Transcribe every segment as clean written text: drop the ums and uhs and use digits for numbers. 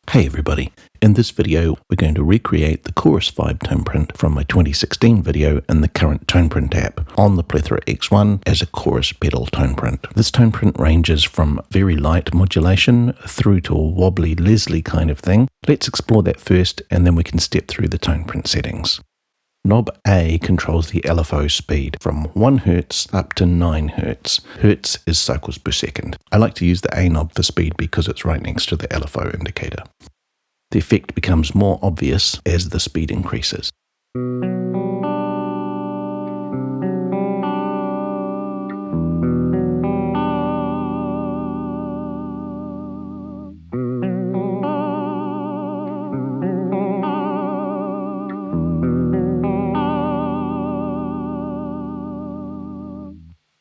Hey everybody, in this video we're going to recreate the Chorus 5 tone print from my 2016 video in the current TonePrint app on the Plethora X1 as a chorus pedal tone print. This tone print ranges from very light modulation through to a wobbly Leslie kind of thing. Let's explore that first and then we can step through the tone print settings. Knob A controls the LFO speed from 1 Hz up to 9 Hz. Hertz is cycles per second. I like to use the A knob for speed because it's right next to the LFO indicator. The effect becomes more obvious as the speed increases.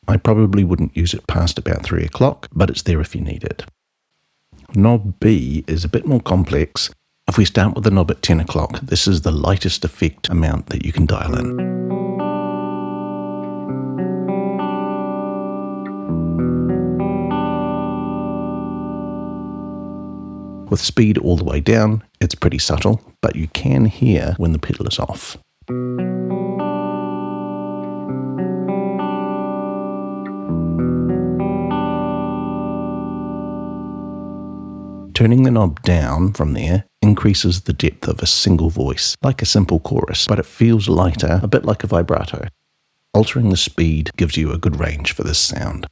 I probably wouldn't use it past about 3 o'clock, but it's there if you need it. Knob B is a bit more complex. If we start with the knob at 10 o'clock, this is the lightest effect amount that you can dial in. With speed all the way down, it's pretty subtle, but you can hear when the pedal is off. Turning the knob down from there increases the depth of a single voice, like a simple chorus, but it feels lighter, a bit like a vibrato. Altering the speed gives you a good range for this sound.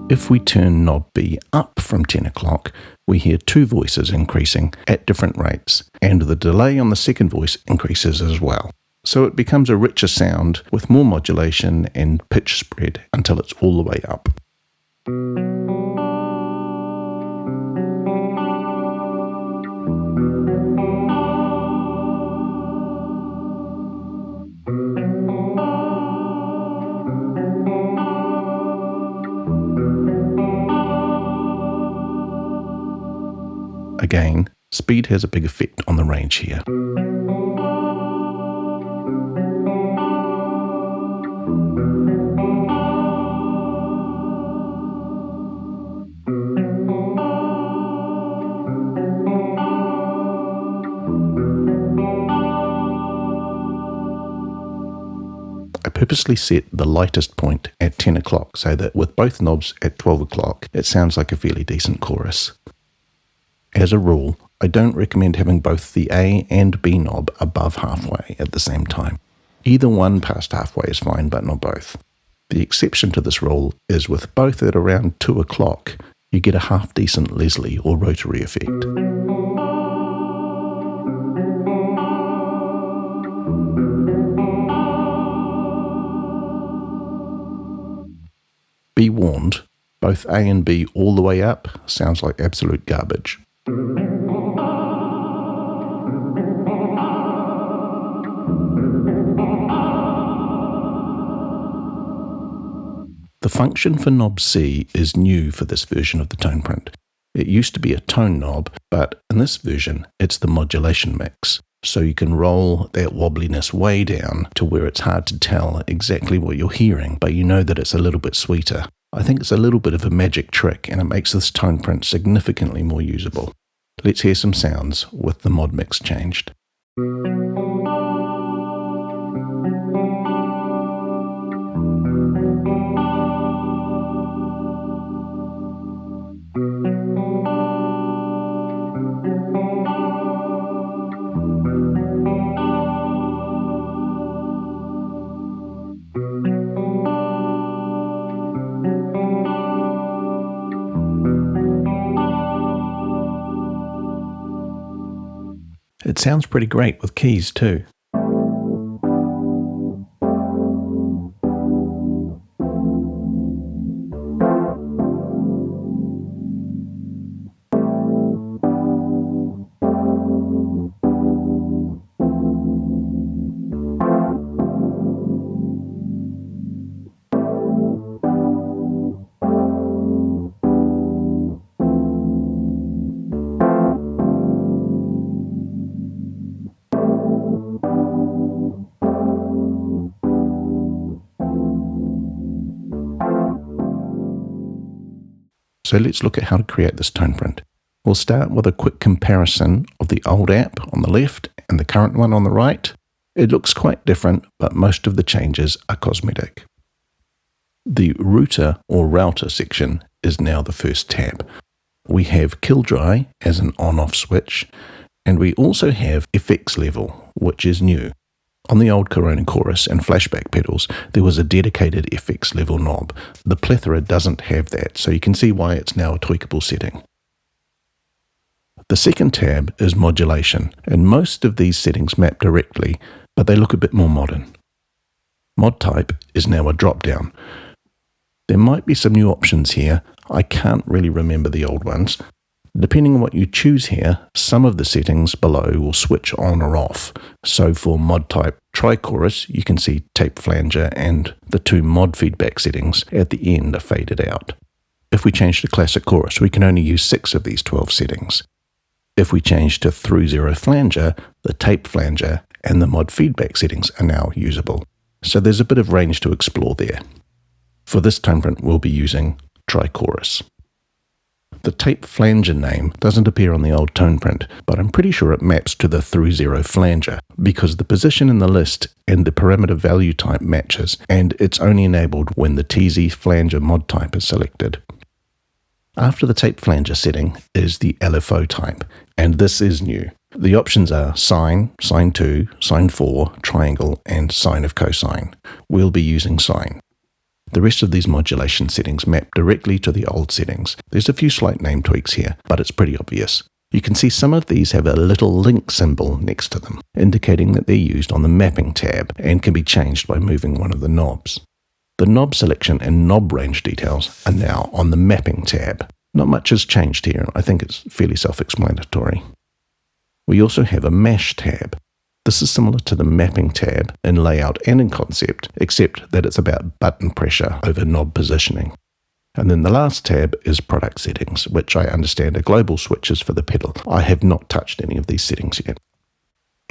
If we turn knob B up from 10 o'clock, we hear 2 voices increasing at different rates, and the delay on the second voice increases as well. So it becomes a richer sound with more modulation and pitch spread until it's all the way up. Again, speed has a big effect on the range here. I purposely set the lightest point at 10 o'clock so that with both knobs at 12 o'clock, it sounds like a fairly decent chorus. As a rule, I don't recommend having both the A and B knob above halfway at the same time. Either one past halfway is fine, but not both. The exception to this rule is with both at around 2 o'clock, you get a half-decent Leslie or rotary effect. Be warned, both A and B all the way up sounds like absolute garbage. The function for knob C is new for this version of the tone print. It used to be a tone knob, but in this version it's the modulation mix. So you can roll that wobbliness way down to where it's hard to tell exactly what you're hearing, but you know that it's a little bit sweeter. I think it's a little bit of a magic trick and it makes this tone print significantly more usable. Let's hear some sounds with the mod mix changed. It sounds pretty great with keys too. So let's look at how to create this tone print. We'll start with a quick comparison of the old app on the left and the current one on the right. It looks quite different, but most of the changes are cosmetic. The router or router section is now the first tab. We have kill dry as an on-off switch, and we also have FX level, which is new. On the old Corona Chorus and flashback pedals, there was a dedicated FX level knob. The plethora doesn't have that, so you can see why it's now a tweakable setting. The second tab is modulation, and most of these settings map directly, but they look a bit more modern. Mod type is now a drop-down. There might be some new options here. I can't really remember the old ones. Depending on what you choose here, some of the settings below will switch on or off. So for mod type tri-chorus, you can see tape flanger and the two mod feedback settings at the end are faded out. If we change to classic chorus, we can only use 6 of these 12 settings. If we change to through zero flanger, the tape flanger and the mod feedback settings are now usable. So there's a bit of range to explore there. For this tone print, we'll be using tri-chorus. The tape flanger name doesn't appear on the old tone print, but I'm pretty sure it maps to the through zero flanger because the position in the list and the parameter value type matches, and it's only enabled when the TZ flanger mod type is selected. After the tape flanger setting is the LFO type, and this is new. The options are sine, sine 2, sine 4, triangle, and sine of cosine. We'll be using sine. The rest of these modulation settings map directly to the old settings. There's a few slight name tweaks here, but it's pretty obvious. You can see some of these have a little link symbol next to them, indicating that they're used on the mapping tab and can be changed by moving one of the knobs. The knob selection and knob range details are now on the mapping tab. Not much has changed here, and I think it's fairly self-explanatory. We also have a mash tab. This is similar to the mapping tab in layout and in concept, except that it's about button pressure over knob positioning. And then the last tab is product settings, which I understand are global switches for the pedal. I have not touched any of these settings yet.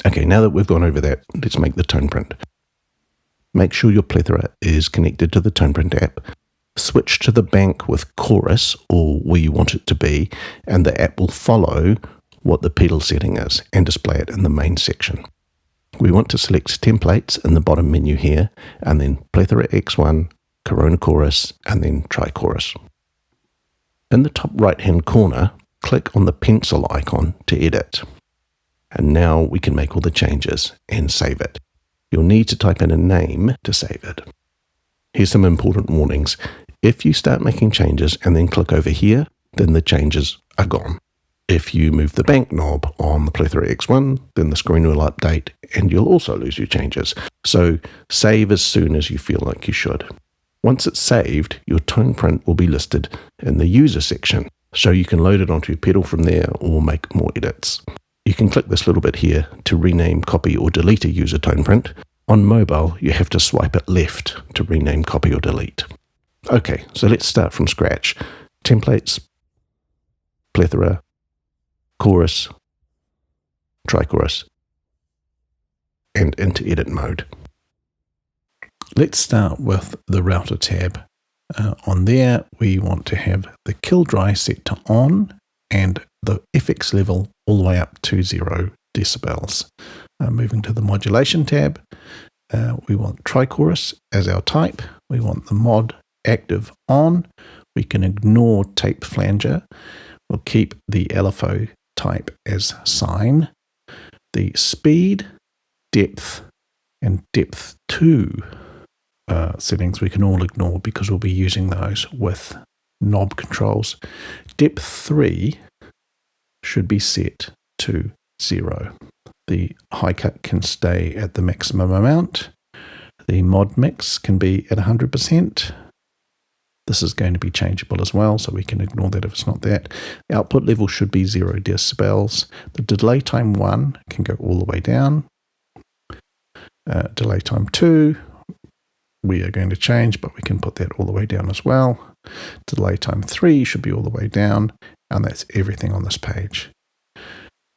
Okay, now that we've gone over that, let's make the tone print. Make sure your plethora is connected to the TonePrint app. Switch to the bank with chorus or where you want it to be, and the app will follow what the pedal setting is and display it in the main section. We want to select templates in the bottom menu here, and then plethora X1, Corona Chorus, and then tri-chorus. In the top right hand corner, click on the pencil icon to edit. And now we can make all the changes and save it. You'll need to type in a name to save it. Here's some important warnings. If you start making changes and then click over here, then the changes are gone. If you move the bank knob on the plethora X1, then the screen will update and you'll also lose your changes. So save as soon as you feel like you should. Once it's saved, your tone print will be listed in the user section, so you can load it onto your pedal from there or make more edits. You can click this little bit here to rename, copy or delete a user tone print. On mobile, you have to swipe it left to rename, copy or delete. Okay, so let's start from scratch. Templates, plethora, chorus, tri-chorus, and into edit mode. Let's start with the router tab. On there, we want to have the kill dry set to on and the FX level all the way up to 0 decibels. Moving to the modulation tab, we want tri-chorus as our type. We want the mod active on. We can ignore tape flanger. We'll keep the LFO type as sine. The speed, depth, and depth 2 settings we can all ignore because we'll be using those with knob controls. Depth 3 should be set to 0. The high cut can stay at the maximum amount. The mod mix can be at 100%. This is going to be changeable as well, so we can ignore that if it's not that. The output level should be 0 decibels. The delay time 1 can go all the way down. Delay time 2, we are going to change, but we can put that all the way down as well. Delay time 3 should be all the way down, and that's everything on this page.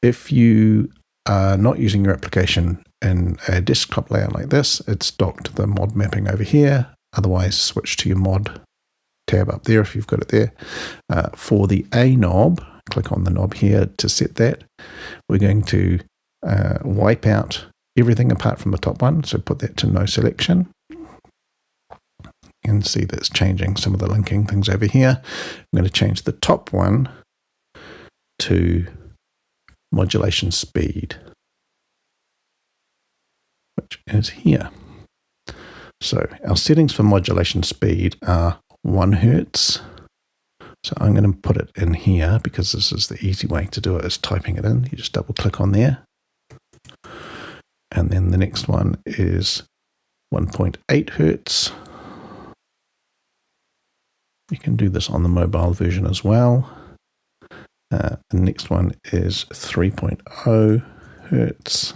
If you are not using your application in a desktop layout like this, it's docked the mod mapping over here. Otherwise, switch to your mod tab up there if you've got it there. For the A knob, click on the knob here to set that. We're going to wipe out everything apart from the top one, so put that to no selection. You can see that's changing some of the linking things over here. I'm going to change the top one to modulation speed, which is here. So our settings for modulation speed are 1 Hertz. So I'm going to put it in here because this is the easy way to do it, is typing it in. You just double click on there. And then the next one is 1.8 Hertz. You can do this on the mobile version as well. The next one is 3.0 Hertz,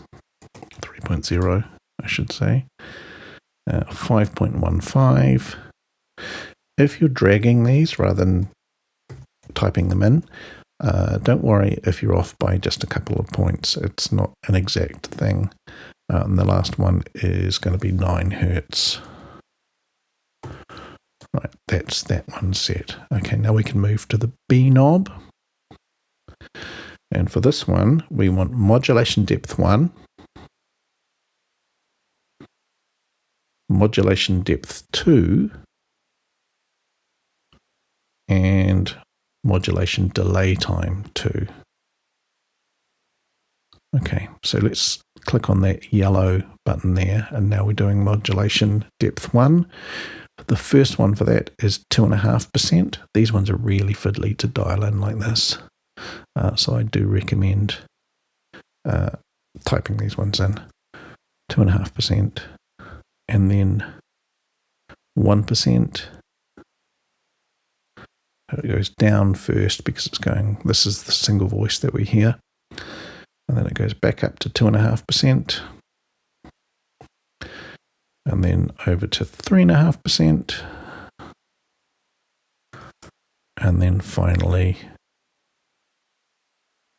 3.0 I should say, 5.15. If you're dragging these rather than typing them in, don't worry if you're off by just a couple of points. It's not an exact thing. And the last one is going to be 9 Hertz. Right, that's that one set. Okay, now we can move to the B knob. And for this one, we want modulation depth 1, modulation depth 2, and modulation delay time 2. Okay, so let's click on that yellow button there, and now we're doing modulation depth 1. The first one for that is 2.5%. These ones are really fiddly to dial in like this. So I do recommend typing these ones in. 2.5%, and then 1%. It goes down first because it's going, this is the single voice that we hear. And then it goes back up to 2.5%. And then over to 3.5%. And then finally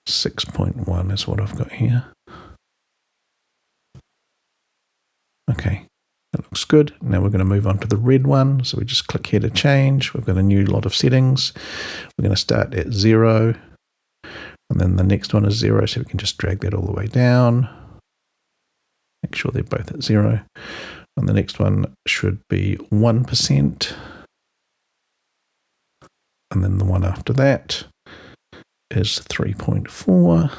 6.1 is what I've got here. Okay, that looks good. Now we're going to move on to the red one. So we just click here to change. We've got a new lot of settings. We're going to start at 0. And then the next one is 0, so we can just drag that all the way down. Make sure they're both at 0. And the next one should be 1%. And then the one after that is 3.4.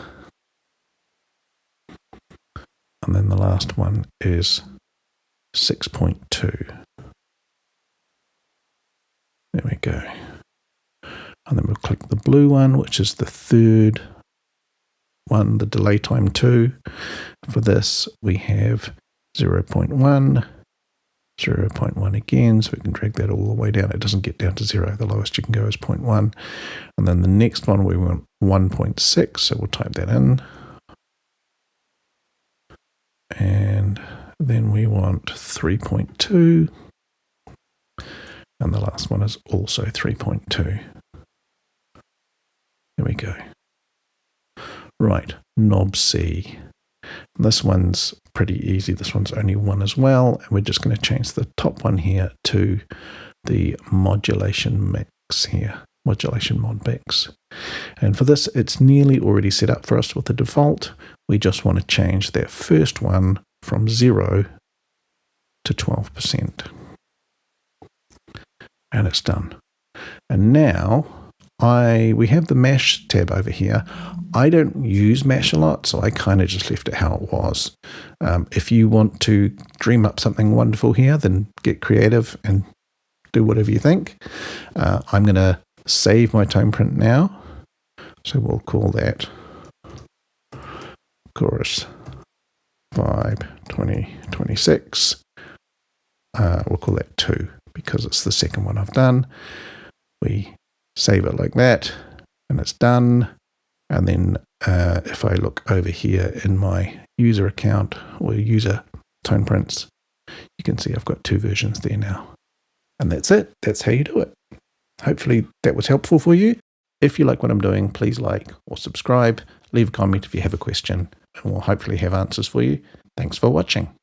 And then the last one is 6.2. There we go. And then we'll click the blue one, which is the third one, the delay time 2. For this, we have 0.1, 0.1 again, so we can drag that all the way down. It doesn't get down to 0. The lowest you can go is 0.1. And then the next one, we want 1.6, so we'll type that in. And then we want 3.2. And the last one is also 3.2. There we go. Right, knob C. This one's pretty easy. This one's only 1 as well. And we're just going to change the top one here to the modulation mix here, modulation mod mix. And for this, it's nearly already set up for us with the default. We just want to change that first one from 0 to 12%. And it's done. And now we have the mash tab over here. I don't use mash a lot, so I kind of just left it how it was. If you want to dream up something wonderful here, then get creative and do whatever you think. I'm going to save my TonePrint now. So we'll call that Chorus 5 2026. We'll call that 2 because it's the second one I've done. We save it like that, and it's done. And then if I look over here in my user account or user TonePrints, you can see I've got 2 versions there now. And that's it. That's how you do it. Hopefully that was helpful for you. If you like what I'm doing, please like or subscribe. Leave a comment if you have a question, and we'll hopefully have answers for you. Thanks for watching.